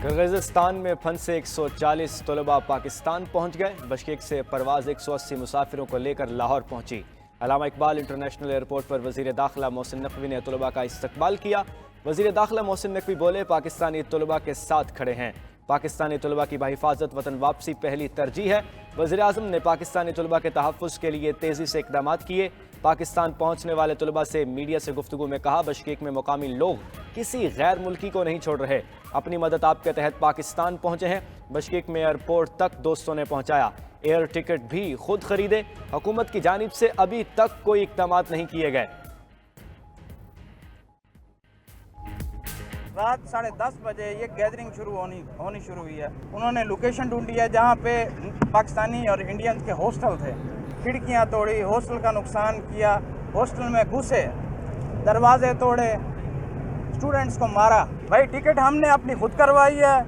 Kyrgyzstan में फंसे 140 तलबा पाकिस्तान पहुंच गए। बिश्केक से परवाज़ 180 मुसाफिरों को लेकर लाहौर पहुंची। अल्लामा इकबाल इंटरनेशनल एयरपोर्ट पर वज़ीर दाखिला मोहसिन नकवी ने तलबा का इस्तकबाल किया। वज़ीर दाखिला मोहसिन नकवी बोले, पाकिस्तानी तलबा के साथ खड़े हैं। पाकिस्तानी तलबा की बहिफाजत वतन वापसी पहली तरजीह है। वज़ीर आज़म ने पाकिस्तानी तलबा के तहफ़्फ़ुज़ के लिए तेज़ी से इक़दाम किए। पाकिस्तान पहुँचने वाले तलबा से मीडिया से गुफ्तगू में कहा, बिश्केक में मुकामी लोग किसी गैर मुल्की को नहीं छोड़ रहे। अपनी मदद आपके तहत पाकिस्तान पहुँचे हैं। बिश्केक में एयरपोर्ट तक दोस्तों ने पहुँचाया। एयर टिकट भी खुद खरीदे। हुकूमत की जानिब से अभी तक कोई इक़दाम नहीं किए गए। रात 10:30 बजे ये गैदरिंग होनी शुरू हुई है। उन्होंने लोकेशन ढूंढी है जहाँ पे पाकिस्तानी और इंडियंस के हॉस्टल थे। खिड़कियाँ तोड़ी, हॉस्टल का नुकसान किया, हॉस्टल में घुसे, दरवाजे तोड़े, स्टूडेंट्स को मारा। भाई टिकट हमने अपनी खुद करवाई है,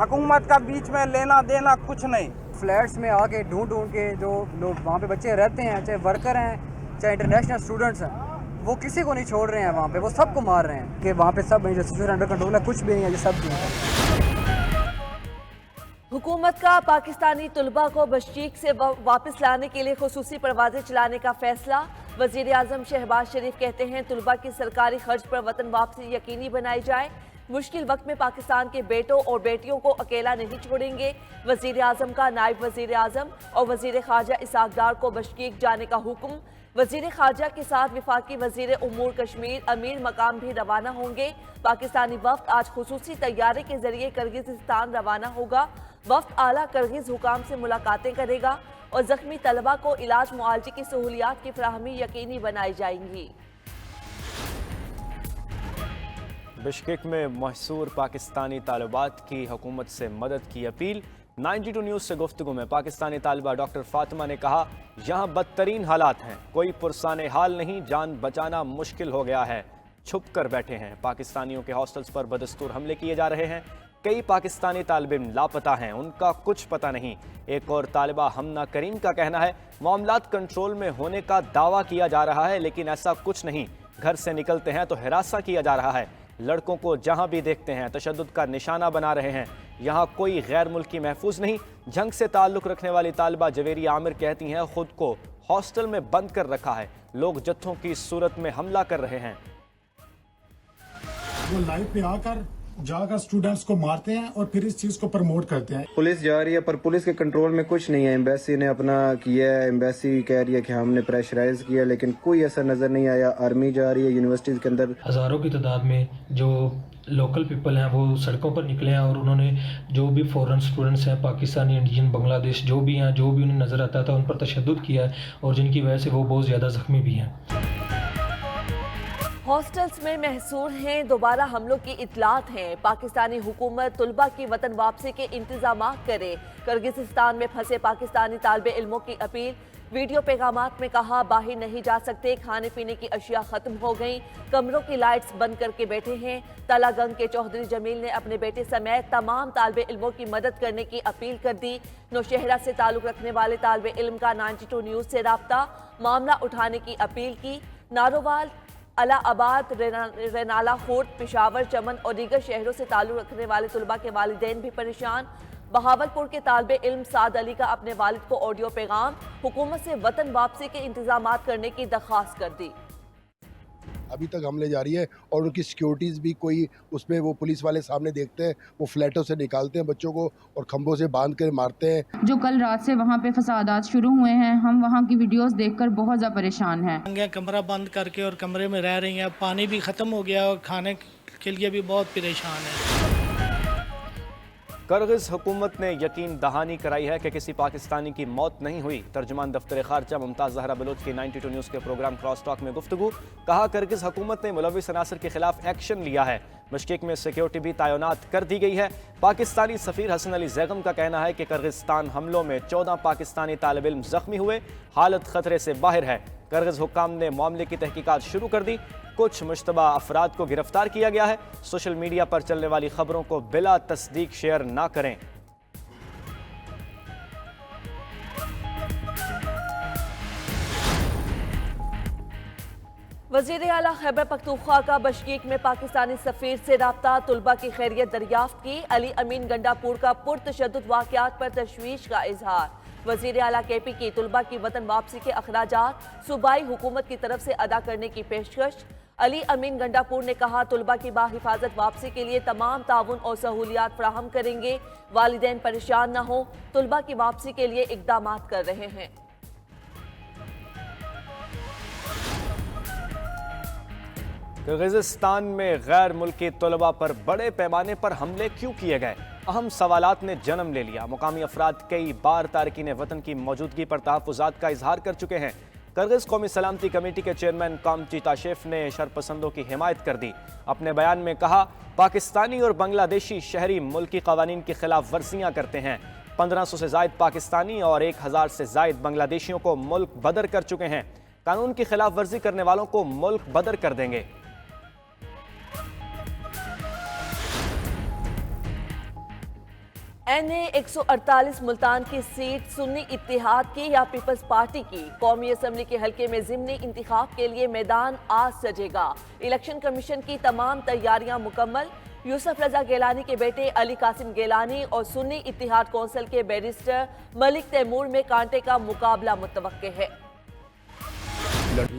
हुकूमत का बीच में लेना देना कुछ नहीं। फ्लैट्स में आके ढूंढ के जो लोग वहाँ पे बच्चे रहते हैं, चाहे वर्कर हैं चाहे इंटरनेशनल स्टूडेंट्स हैं, वो किसी को नहीं छोड़ रहे हैं। वहाँ पे वो सबको मार रहे हैं कि वहाँ पे सब सिचुएशन अंडर कंट्रोल है, कुछ भी नहीं है, ये सब भी है। हुकूमत का पाकिस्तानी तलबा को बिश्केक से वापस लाने के लिए खुसूसी परवाजें चलाने का फैसला। वज़ीर आज़म शहबाज शरीफ कहते हैं, तलबा की सरकारी खर्च पर वतन वापसी यकीनी बनाई जाए। मुश्किल वक्त में पाकिस्तान के बेटों और बेटियों को अकेला नहीं छोड़ेंगे। वज़ीर आज़म का नायब वज़ीर आज़म और वज़ीर ख़ारजा इसहाक़ डार को बिश्केक जाने का हुक्म। वज़ीर ख़ारजा के साथ वफाकी वज़ीर उमूर कश्मीर अमीर मकाम भी रवाना होंगे। पाकिस्तानी वफ़द आज खुसूसी तैयारे के जरिए किर्गिज़स्तान रवाना होगा। वफ़द आला किर्गिज़ हुकाम से मुलाकातें करेगा और ज़ख्मी तलबा को इलाज मुआलजे की सहूलियात की फराहमी यकीनी बनाई जाएंगी। बिश्केक में महसूर पाकिस्तानी तालिबात की हुकूमत से मदद की अपील। 92 न्यूज़ से गुफ्तगू में पाकिस्तानी तालिबा डॉक्टर फातिमा ने कहा, यहाँ बदतरीन हालात हैं, कोई पुरसाने हाल नहीं, जान बचाना मुश्किल हो गया है, छुप कर बैठे हैं। पाकिस्तानियों के हॉस्टल्स पर बदस्तूर हमले किए जा रहे हैं। कई पाकिस्तानी तालिब लापता हैं, उनका कुछ पता नहीं। एक और तालिबा हमना करीम का कहना है, मामलात कंट्रोल में होने का दावा किया जा रहा है, लेकिन ऐसा कुछ नहीं। घर से निकलते हैं तो हिरासा किया जा रहा है। लड़कों को जहां भी देखते हैं तशद्दुद का निशाना बना रहे हैं। यहाँ कोई गैर मुल्की महफूज नहीं। जंग से ताल्लुक़ रखने वाली तालिबा जवेरी आमिर कहती हैं, खुद को हॉस्टल में बंद कर रखा है, लोग जत्थों की सूरत में हमला कर रहे हैं। वो लाइव पे आकर जाकर स्टूडेंट्स को मारते हैं और फिर इस चीज को प्रमोट करते हैं। पुलिस जा रही है पर पुलिस के कंट्रोल में कुछ नहीं है। एम्बेसी ने अपना किया है, एम्बेसी कह रही है कि हमने प्रेशराइज किया, लेकिन कोई ऐसा नजर नहीं आया। आर्मी जा रही है, यूनिवर्सिटीज के अंदर हज़ारों की तादाद में जो लोकल पीपल हैं वो सड़कों पर निकले हैं और उन्होंने जो भी फॉरेन स्टूडेंट्स हैं, पाकिस्तानी, इंडियन, बांग्लादेश जो भी हैं, जो भी उन्हें नज़र आता था उन पर तशद्दुद किया है और जिनकी वजह से वो बहुत ज़्यादा ज़ख्मी भी हैं। हॉस्टल्स में महसूर हैं, दोबारा हमलों की इतलात हैं। पाकिस्तानी हुकूमत तलबा की वतन वापसी के इंतजाम करे। किर्गिज़स्तान में फंसे पाकिस्तानी तालिबे इल्मों की अपील। वीडियो पैगामात में कहा, बाहर नहीं जा सकते, खाने पीने की अशिया ख़त्म हो गई, कमरों की लाइट्स बंद करके बैठे हैं। तलागंग के चौधरी जमील ने अपने बेटे समेत तमाम तालिबे इल्मों की मदद करने की अपील कर दी। नौशहरा से ताल्लुक़ रखने वाले तालिबे इल्म का 92 न्यूज़ से राब्ता, मामला उठाने की अपील की। नारोवाल, अलाहाबाद, रेनाला, खोट, पेशावर, चमन और दीगर शहरों से ताल्लुक़ रखने वाले तलबा के वालिदैन भी परेशान। बहावलपुर के तालिबे इल्म साद अली का अपने वालिद को ऑडियो पैगाम, हुकूमत से वतन वापसी के इंतजाम करने की दरख्वास्त कर दी। अभी तक हमले जारी है और उनकी सिक्योरिटीज़ भी कोई उसमें वो पुलिस वाले सामने देखते हैं, वो फ्लैटों से निकालते हैं बच्चों को और खंभों से बांध कर मारते हैं। जो कल रात से वहाँ पे फसादात शुरू हुए हैं, हम वहाँ की वीडियोस देखकर बहुत ज़्यादा परेशान हैं। कमरा बंद करके और कमरे में रह रही हैं, पानी भी ख़त्म हो गया और खाने के लिए भी बहुत परेशान है। किर्गिज़ हुकूमत ने यकीन दहानी कराई है कि किसी पाकिस्तानी की मौत नहीं हुई। तर्जुमान दफ्तर खारजा मुमताज़ ज़हरा बलोच की 92 न्यूज़ के प्रोग्राम क्रॉस टॉक में गुफ्तगू। कहा, किर्गिज़ हुकूमत ने मुलविस अनासर के खिलाफ एक्शन लिया है। बिश्केक में सिक्योरिटी भी तैनात कर दी गई है। पाकिस्तानी सफ़ीर हसन अली ज़ैगम का कहना है कि किर्गिज़स्तान हमलों में 14 पाकिस्तानी तालिब इल्म ज़ख्मी हुए, हालत खतरे से बाहर है। किर्गिज़ हुक्काम ने मामले की तहकीकात शुरू कर दी। कुछ मुश्तबा अफराद को गिरफ्तार किया गया है। सोशल मीडिया पर चलने वाली खबरों को बिला तस्दीक शेयर ना करें। वज़ीर आला खैबर पख्तूनख्वा का बशकीक में पाकिस्तानी सफीर से राब्ता, तुलबा की खैरियत दरियाफ्त की। अली अमीन गंडापुर का पुरतशद्दुद वाक़यात पर तशवीश का इजहार। वज़ीर आला KP की तुलबा की वतन वापसी के अखराजात सूबाई हुकूमत की तरफ से अदा करने की पेशकश। अली अमीन गंडापुर ने कहा, तुलबा की बाहिफाजत वापसी के लिए तमाम ताउन और सहूलियात फराहम करेंगे। वालिदैन परेशान न हो, तुलबा की वापसी के लिए इकदाम कर रहे हैं। किर्गिज़स्तान में गैर मुल्की तलबा पर बड़े पैमाने पर हमले क्यों किए गए? अहम सवालात ने जन्म ले लिया। मुकामी अफराद कई बार तारकीन वतन की मौजूदगी पर तहफ़्फ़ुज़ात का इजहार कर चुके हैं। किर्गिज़ कौमी सलामती कमेटी के चेयरमैन कामची ताशेफ ने शरपसंदों की हिमायत कर दी। अपने बयान में कहा, पाकिस्तानी और बांग्लादेशी शहरी मुल्की कवानीन की खिलाफ वर्जियाँ करते हैं। 1500 से जायद पाकिस्तानी और 1000 से जायद बांग्लादेशियों को मुल्क बदर कर चुके हैं। कानून की खिलाफ वर्जी करने वालों को मुल्क बदर कर देंगे। NA 148 मुल्तान की सीट सुन्नी इत्तेहाद की या पीपल्स पार्टी की? कौमी असम्बली के हल्के में ज़िमनी इंतिखाब के लिए मैदान आज सजेगा। इलेक्शन कमीशन की तमाम तैयारियां मुकम्मल। यूसुफ रजा गिलानी के बेटे अली कासिम गिलानी और सुन्नी इत्तेहाद कौंसिल के बैरिस्टर मलिक तैमूर में कांटे का मुकाबला मुतवक्के है।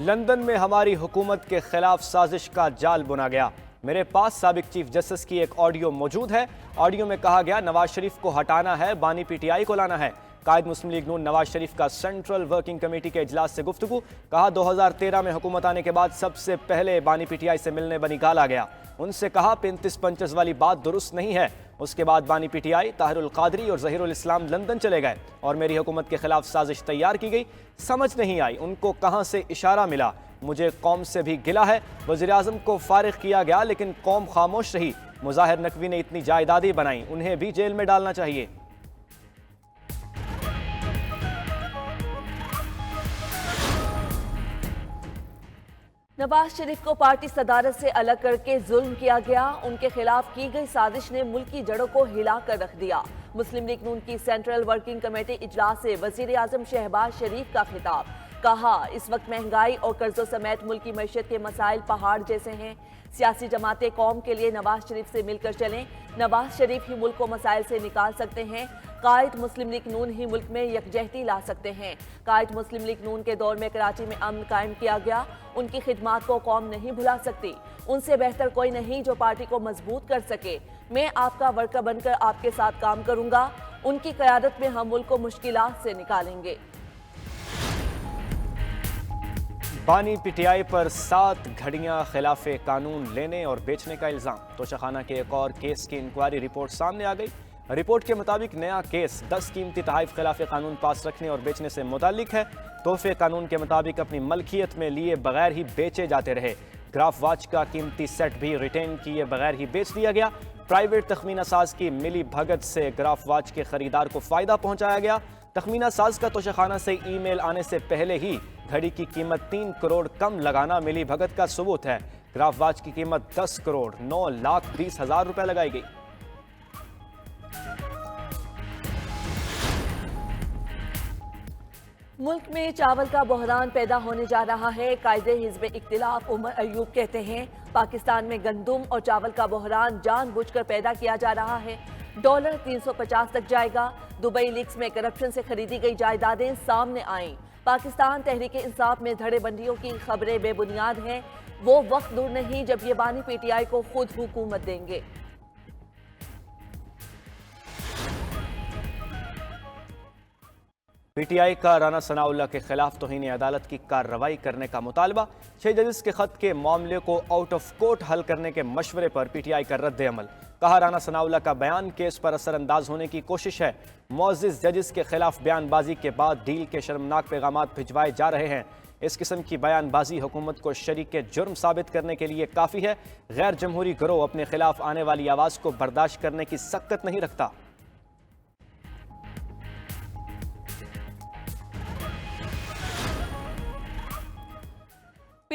लंदन में हमारी हुकूमत के खिलाफ साजिश का जाल बुना गया। मेरे पास साबिक चीफ जस्टिस की एक ऑडियो मौजूद है। ऑडियो में कहा गया, नवाज शरीफ को हटाना है, बानी PTI को लाना है। कायद मुस्लिम लीग नून नवाज शरीफ का सेंट्रल वर्किंग कमेटी के इजलास से गुफ्तगू। कहा, 2013 में हुकूमत आने के बाद सबसे पहले बानी PTI से मिलने बनी गाला गया। उनसे कहा, 35-50 वाली बात दुरुस्त नहीं है। उसके बाद बानी PTI, ताहिरुल कादरी और जहीरुल इस्लाम लंदन चले गए और मेरी हुकूमत के खिलाफ साजिश तैयार की गई। समझ नहीं आई उनको कहाँ से इशारा मिला। मुझे कौम से भी गिला है। वज़ीर आज़म को फारिग किया गया लेकिन कौम खामोश रही। मुज़ाहिर नकवी ने इतनी जायदादें बनाई, उन्हें भी जेल में डालना चाहिए। नवाज शरीफ को पार्टी सदारत से अलग करके जुल्म किया गया। उनके खिलाफ की गई साजिश ने मुल्क की जड़ों को हिला कर रख दिया। मुस्लिम लीग नून की सेंट्रल वर्किंग कमेटी इजलास से वज़ीर आज़म शहबाज शरीफ का खिताब। कहा, इस वक्त महंगाई और कर्जों समेत मुल्क की मैशत के मसाइल पहाड़ जैसे हैं। सियासी जमातें कौम के लिए नवाज शरीफ से मिलकर चलें। नवाज शरीफ ही मुल्क को मसाइल से निकाल सकते हैं। कायद मुस्लिम लीग नून ही मुल्क में यकजहती ला सकते हैं। कायद मुस्लिम लीग नून के दौर में कराची में अमन कायम किया गया। उनकी खिदमात को कौम नहीं भुला सकती। उनसे बेहतर कोई नहीं जो पार्टी को मजबूत कर सके। मैं आपका वर्कर बनकर आपके साथ काम करूंगा। उनकी क़यादत में हम मुल्क को मुश्किलात से निकालेंगे। बानी PTI पर 7 घड़ियां खिलाफ कानून लेने और बेचने का इल्ज़ाम। तोशाखाना के एक और केस की इंक्वायरी रिपोर्ट सामने आ गई। रिपोर्ट के मुताबिक नया केस 10 कीमती तहफ़ खिलाफ कानून पास रखने और बेचने से मुताल्लिक है। तोहफे कानून के मुताबिक अपनी मलकियत में लिए बगैर ही बेचे जाते रहे। ग्राफ वॉच का कीमती सेट भी रिटेन किए बगैर ही बेच दिया गया। प्राइवेट तखमीना साज की मिली भगत से ग्राफ वॉच के खरीदार को फ़ायदा पहुँचाया गया। तखमीना साज का तोशाखाना से ईमेल आने से पहले ही घड़ी की कीमत 3 करोड़ कम लगाना मिली भगत का सबूत है। ग्राफ वॉच की कीमत 10 करोड़ 9,20,000 रुपए लगाई गई। मुल्क में चावल का बहरान पैदा होने जा रहा है। कायदे हिज़्ब इख्तिलाफ उमर अयूब कहते हैं, पाकिस्तान में गंदुम और चावल का बहरान जानबूझकर पैदा किया जा रहा है। डॉलर 350 तक जाएगा। दुबई लीक्स में करप्शन से खरीदी गई जायदादें सामने आईं। पाकिस्तान तहरीक इंसाफ में धड़ेबंदियों की खबरें बेबुनियाद हैं। वो वक्त दूर नहीं जब ये बानी PTI को खुद हुकूमत देंगे। PTI का राना सनाउल्लाह के खिलाफ तौहीन अदालत की कार्रवाई करने का मुतालबा। 6 जजेस के खत के मामले को आउट ऑफ कोर्ट हल करने के मशवरे पर PTI का रद्द अमल। कहा, राना सनाउल्लाह का बयान केस पर असरअंदाज होने की कोशिश है। मुअज़्ज़िज़ जजेस के खिलाफ बयानबाजी के बाद डील के शर्मनाक पैगामात भिजवाए जा रहे हैं। इस किस्म की बयानबाजी हुकूमत को शरीक जुर्म साबित करने के लिए काफ़ी है। गैर जमहूरी गिरोह अपने खिलाफ आने वाली आवाज़ को बर्दाश्त करने की सख्त नहीं रखता।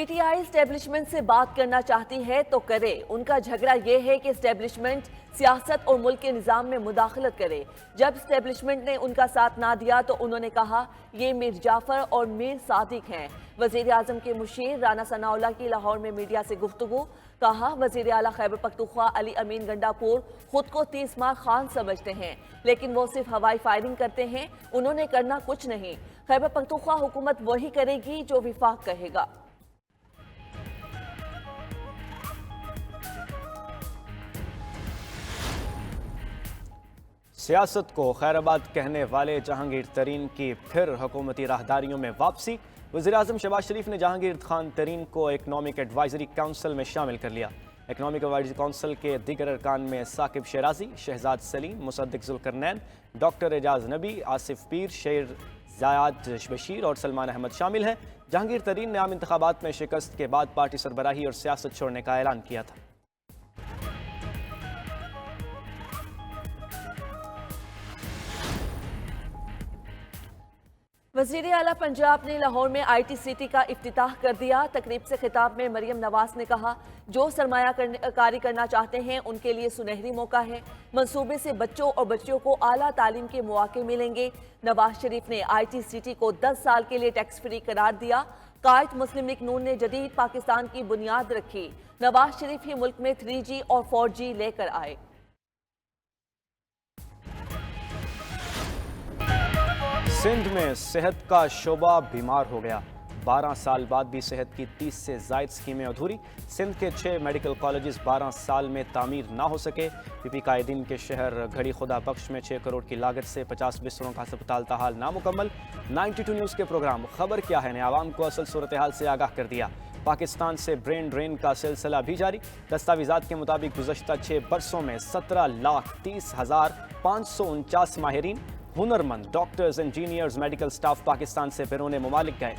पीटीआई स्टैब्लिशमेंट से बात करना चाहती है तो करे। उनका झगड़ा यह है कि स्टैब्लिशमेंट सियासत और मुल्क के निज़ाम में मुदाखलत करे। जब स्टैब्लिशमेंट ने उनका साथ ना दिया तो उन्होंने कहा ये मीर जाफर और मीर सादिक हैं। वज़ीर आज़म के मुशीर राना सनाउल्लाह की लाहौर में मीडिया से गुफ्तगू। कहा वज़ीर आला खैबर पख्तूनख्वा अली अमीन गंडापुर खुद को 30 माह खान समझते हैं, लेकिन वो सिर्फ हवाई फायरिंग करते हैं, उन्होंने करना कुछ नहीं। खैबर पख्तूनख्वा हुकूमत वही करेगी जो विफाक कहेगा। सियासत को खैराबाद कहने वाले जहांगीर तरीन की फिर हुकूमती राहदारियों में वापसी। वज़ीर-ए-आज़म शहबाज शरीफ ने जहांगीर खान तरीन को इकनॉमिक एडवाइजरी काउंसिल में शामिल कर लिया। इकनॉमिक एडवाइजरी काउंसिल के दीगर अरकान में साकिब शराजी, शहजाद सलीम, मुसद्दिक जुल्करनैन, डॉक्टर एजाज नबी, आसिफ पीर, शेर ज़ायाद बशीर और सलमान अहमद शामिल हैं। जहांगीर तरीन ने आम इंतखाबात में शिकस्त के बाद पार्टी सरबराही और सियासत छोड़ने का ऐलान किया था। वज़ीर आला पंजाब ने लाहौर में ITCT का इफ्तिताह कर दिया। तकरीब से खिताब में मरियम नवाज ने कहा जो सरमायाकारी करना चाहते हैं उनके लिए सुनहरी मौका है। मंसूबे से बच्चों और बच्चियों को आला तालीम के मौके मिलेंगे। नवाज शरीफ ने ITCT को 10 साल के लिए टैक्स फ्री करार दिया। कायद मुस्लिम लीग नून ने जदीद पाकिस्तान की बुनियाद रखी। नवाज शरीफ ही मुल्क में 3G और 4G लेकर आए। सिंध में सेहत का शोबा बीमार हो गया। 12 साल बाद भी सेहत की 30 से ज़ायद स्कीमें अधूरी। सिंध के 6 मेडिकल कॉलेजेस 12 साल में तामीर ना हो सके। पीपी कायदीन के शहर घड़ी खुदा बख्श में 6 करोड़ की लागत से 50 बिस्तरों का अस्पताल ताहाल नामुकम्मल। 92 न्यूज़ के प्रोग्राम खबर क्या है ने आवाम को असल सूरत हाल से आगाह कर दिया। पाकिस्तान से ब्रेन ड्रेन का सिलसिला भी जारी। दस्तावेज़ात के मुताबिक गुज़श्ता 6 बरसों में 17,30,549 माहिरीन, हुनरमंद, doctors, engineers, medical staff Pakistan से बैरून मुमालिक गए।